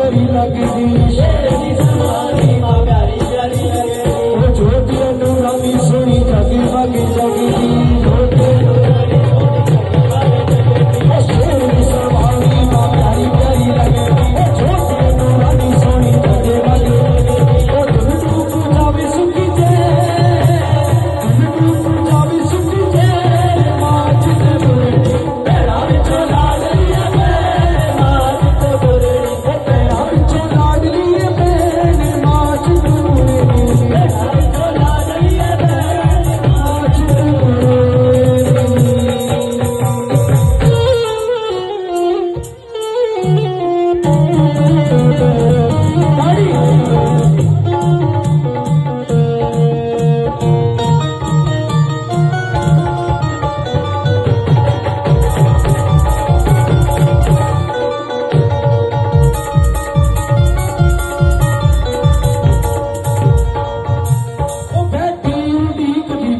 प्यारी लगदी शेर दी सवारी मां प्यारी प्यारी लगदी ओ ज्योति नूरानी सोनी जगी बगी जगी ज्योति नूरानी शेर दी सवारी मां प्यारी प्यारी लगदी ओ ज्योति नूरानी सोनी जगी बगी ओ दुनु पूजा भी सुखी जे दुनु पूजा भी सुखी जे मां जिते बुरे बेड़ा विच लाल लिया मां जिते बुरे बेड़ा विच लाल लिया मां जिते बुरे बेड़ा विच लाल लिया मां जिते बुरे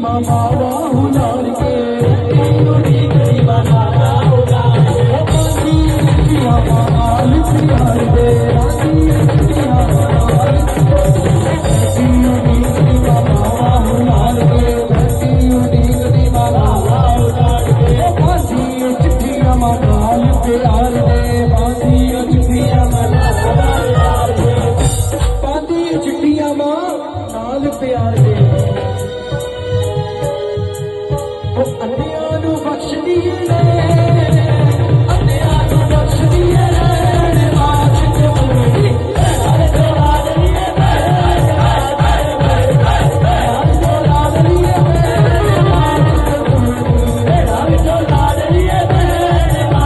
मावा हुलार के उड़ीक दीवाना उड़ार पानी पिया माल प्यार दे पिया माल उड़ीक दीवाना हुलार के उड़ीक दीवाना उड़ार के पानी चिट्ठियां माल प्यार दे पानी चिट्ठियां माल प्यार दे पानी चिट्ठियां माल प्यार दे अन्यानु बख्श दिए अन्यानु बख्श दिए आज के बुरे हर जोड़ा दिए हर जोड़ा दिए आज के बुरे हर जोड़ा दिए आज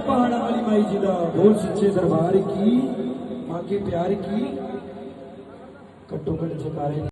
पहाड़ा वाली माई जी का बोल सच्चे दरबार की मां के प्यार की कट्टो कट जकारे।